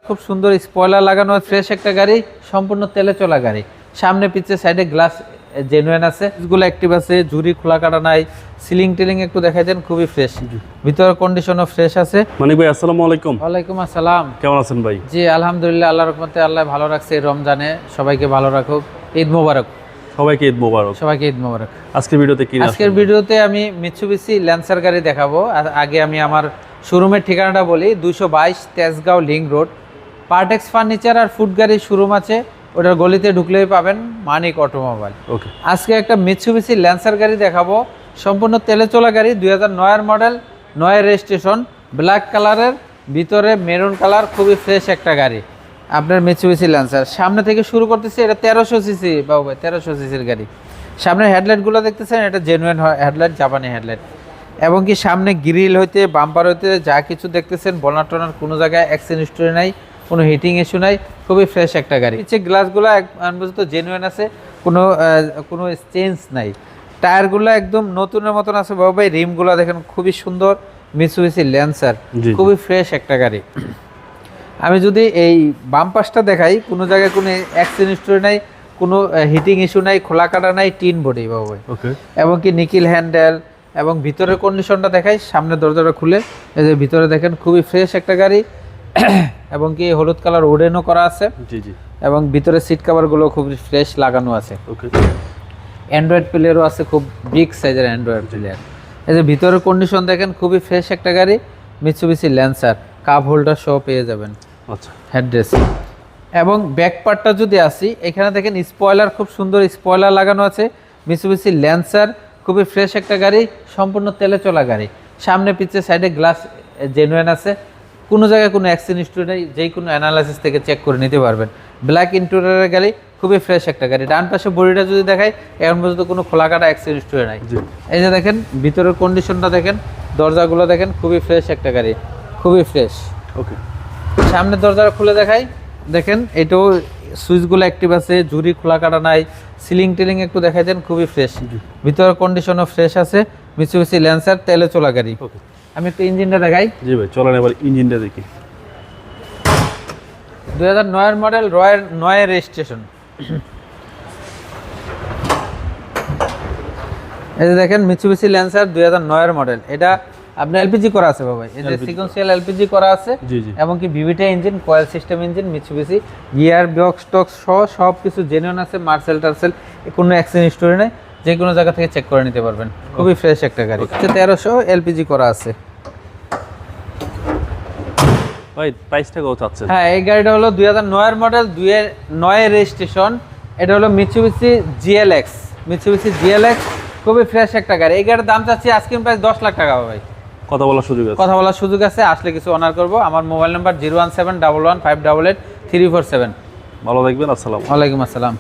খুব সুন্দর স্পয়লার লাগানো, ফ্রেশ একটা গাড়ি, সম্পূর্ণ তেলে চলা গাড়ি। সামনে পিছে সাইডে গ্লাস জেনুইন আছে, গুলো অ্যাক্টিভ আছে, ঝুরি খোলা কাটা নাই, সিলিং টিলিং একটু দেখাই দেন, খুবই ফ্রেশ। ভিতরের কন্ডিশনও ফ্রেশ আছে। মানিক ভাই আসসালামু আলাইকুম। ওয়ালাইকুম আসসালাম। কেমন আছেন ভাই? জি আলহামদুলিল্লাহ, আল্লাহর রহমতে আল্লাহ ভালো রাখছে। রমজানে সবাইকে ভালো রাখুক, ঈদ মোবারক। সবাইকে ঈদ মোবারক। সবাইকে ঈদ মোবারক। আজকের ভিডিওতে কি? আজকের ভিডিওতে আমি মিৎসুবিশি ল্যান্সার গাড়ি দেখাবো। আগে আমি আমার শোরুমের ঠিকানাটা বলি, 222 Tejgaon link road, Partex furniture আর ফুড গাড়ির শোরুম আছে, ওটার গলিতে ঢুকলেই পাবেন মানিক অটোমোবাইল। ওকে, আজকে একটা মিৎসুবিশি ল্যান্সার গাড়ি দেখাবো, সম্পূর্ণ তেলে চলা গাড়ি, 2009 মডেল, 9 রেজিস্ট্রেশন, ব্ল্যাক কালারের, ভিতরে মেরুন কালার, খুবই ফ্রেশ একটা গাড়ি। আপনার মিৎসুবিশি ল্যান্সার সামনে থেকে শুরু করতেছি। এটা 1300 সিসি বাবু ভাই, 1300 সিসির গাড়ি। সামনের হেডলাইটগুলো দেখতেছেন, এটা জেনুইন হেডলাইট, জাপানি হেডলাইট। এবং কি সামনে গ্রিল হইতে বাম্পার হইতে যা কিছু দেখতেছেন, বনার টনার কোনো জায়গায় অ্যাক্সিডেন্ট হিস্টরি নাই, কোনো হিটিং ইস্যু নাই, খুবই ফ্রেশ একটা গাড়ি। নিচে গ্লাসগুলো পর্যন্ত জেনুইন আছে, কোনো চেঞ্জ নাই। টায়ারগুলো একদম নতুনের মতন আছে বাবু ভাই। রিমগুলো দেখেন খুবই সুন্দর, মিৎসুবিশি ল্যান্সার, খুবই ফ্রেশ একটা গাড়ি। আমি যদি এই বাম্পাসটা দেখাই, কোনো জায়গায় কোনো অ্যাক্সিডেন্ট হিস্টরি নাই, কোনো হিটিং ইস্যু নাই, খোলা কাটা নাই, টিন বডি বাবু ভাই। ওকে, এবং কি নিকিল হ্যান্ডেল। এবং ভিতরের কন্ডিশনটা দেখাই, সামনে দরজাটা খুলে এই যে ভিতরে দেখেন, খুবই ফ্রেশ একটা গাড়ি। এবং কি হলুদ কালার উডেনও করা আছে। জি জি। এবং ভিতরে সিট কভারগুলো খুব ফ্রেশ লাগানো আছে। ওকে, অ্যান্ড্রয়েড প্লেয়ারও আছে, খুব বিগ সাইজের অ্যান্ড্রয়েড প্লেয়ার। এই যে ভিতরের কন্ডিশন দেখেন, খুবই ফ্রেশ একটা গাড়ি, মিৎসুবিশি ল্যান্সার। কাপ হোল্ডার সহ পেয়ে যাবেন। আচ্ছা, হেডরেস। এবং ব্যাক পার্টটা যদি আসি, এখানে দেখেন স্পয়লার, খুব সুন্দর স্পয়লার লাগানো আছে, মিৎসুবিশি ল্যান্সার, খুবই ফ্রেশ একটা গাড়ি, সম্পূর্ণ তেলে চলা গাড়ি। সামনে পিছে সাইডে গ্লাস জেনুইন আছে, কোনো জায়গায় কোনো অ্যাক্সিডেন্ট হিস্টরি নেই, যেই কোনো অ্যানালাইসিস থেকে চেক করে নিতে পারবেন। ব্ল্যাক ইন্টেরিয়রের গাড়ি, খুবই ফ্রেশ একটা গাড়ি। ডান পাশে বডিটা যদি দেখাই, এখন পর্যন্ত কোনো খোলা কাটা অ্যাক্সিডেন্ট হিস্টরি নাই। এই যে দেখেন ভিতরের কন্ডিশনটা দেখেন, দরজাগুলো দেখেন, খুবই ফ্রেশ একটা গাড়ি, খুবই ফ্রেশ। ওকে, সামনের দরজাটা খুলে দেখাই, দেখেন এটাও সুইচগুলো অ্যাক্টিভ আছে, ঝুরি খোলা কাটা নাই, সিলিং টিলিং একটু দেখাই দেন, খুবই ফ্রেশ। ভিতরের কন্ডিশনও ফ্রেশ আছে, মিৎসুবিশি ল্যান্সার, তেলে চলা গাড়ি। ওকে, আমি একটু ইঞ্জিনটা দেখাই। জি ভাই, চলেন এবার ইঞ্জিনটা দেখি। 2009 মডেল, 9 রেজিস্ট্রেশন। এই যে দেখেন মিৎসুবিশি ল্যান্সার 2009 মডেল, এটা আপনার এলপিজি করা আছে বাবা। এই যে সিকোয়েন্সিয়াল এলপিজি করা আছে। জি জি। এবং কি ভিভিটা engine, coil system engine, Mitsubishi gear box টক্স সহ সব কিছু জেনুইন আছে, মার্সেল টার্সেল, কোনো অ্যাক্সিডেন্ট হিস্টরি নেই, যে কোনো জায়গা থেকে চেক করে নিতে পারবেন। খুবই ফ্রেশ একটা গাড়ি। 1300 এলপিজি করা আছে। ভাই প্রাইসটা কত চাচ্ছেন? হ্যাঁ, এই গাড়িটা হলো 2009 মডেল, 2009 রেজিস্ট্রেশন। এটা হলো মিৎসুবিশি জিএলএক্স, মিৎসুবিশি জিএলএক্স, খুবই ফ্রেশ একটা গাড়ি। এই গাড়ির দাম চাচ্ছি আজকে প্রাইস 10 লাখ টাকা ভাই। কথা বলার সুযোগ আছে? কথা বলার সুযোগ আছে, আসলে কিছু অনার করবো। আমার মোবাইল নাম্বার 01711588347। ভালো থাকবেন, আসসালাম। ওয়ালাইকুম আসসালাম।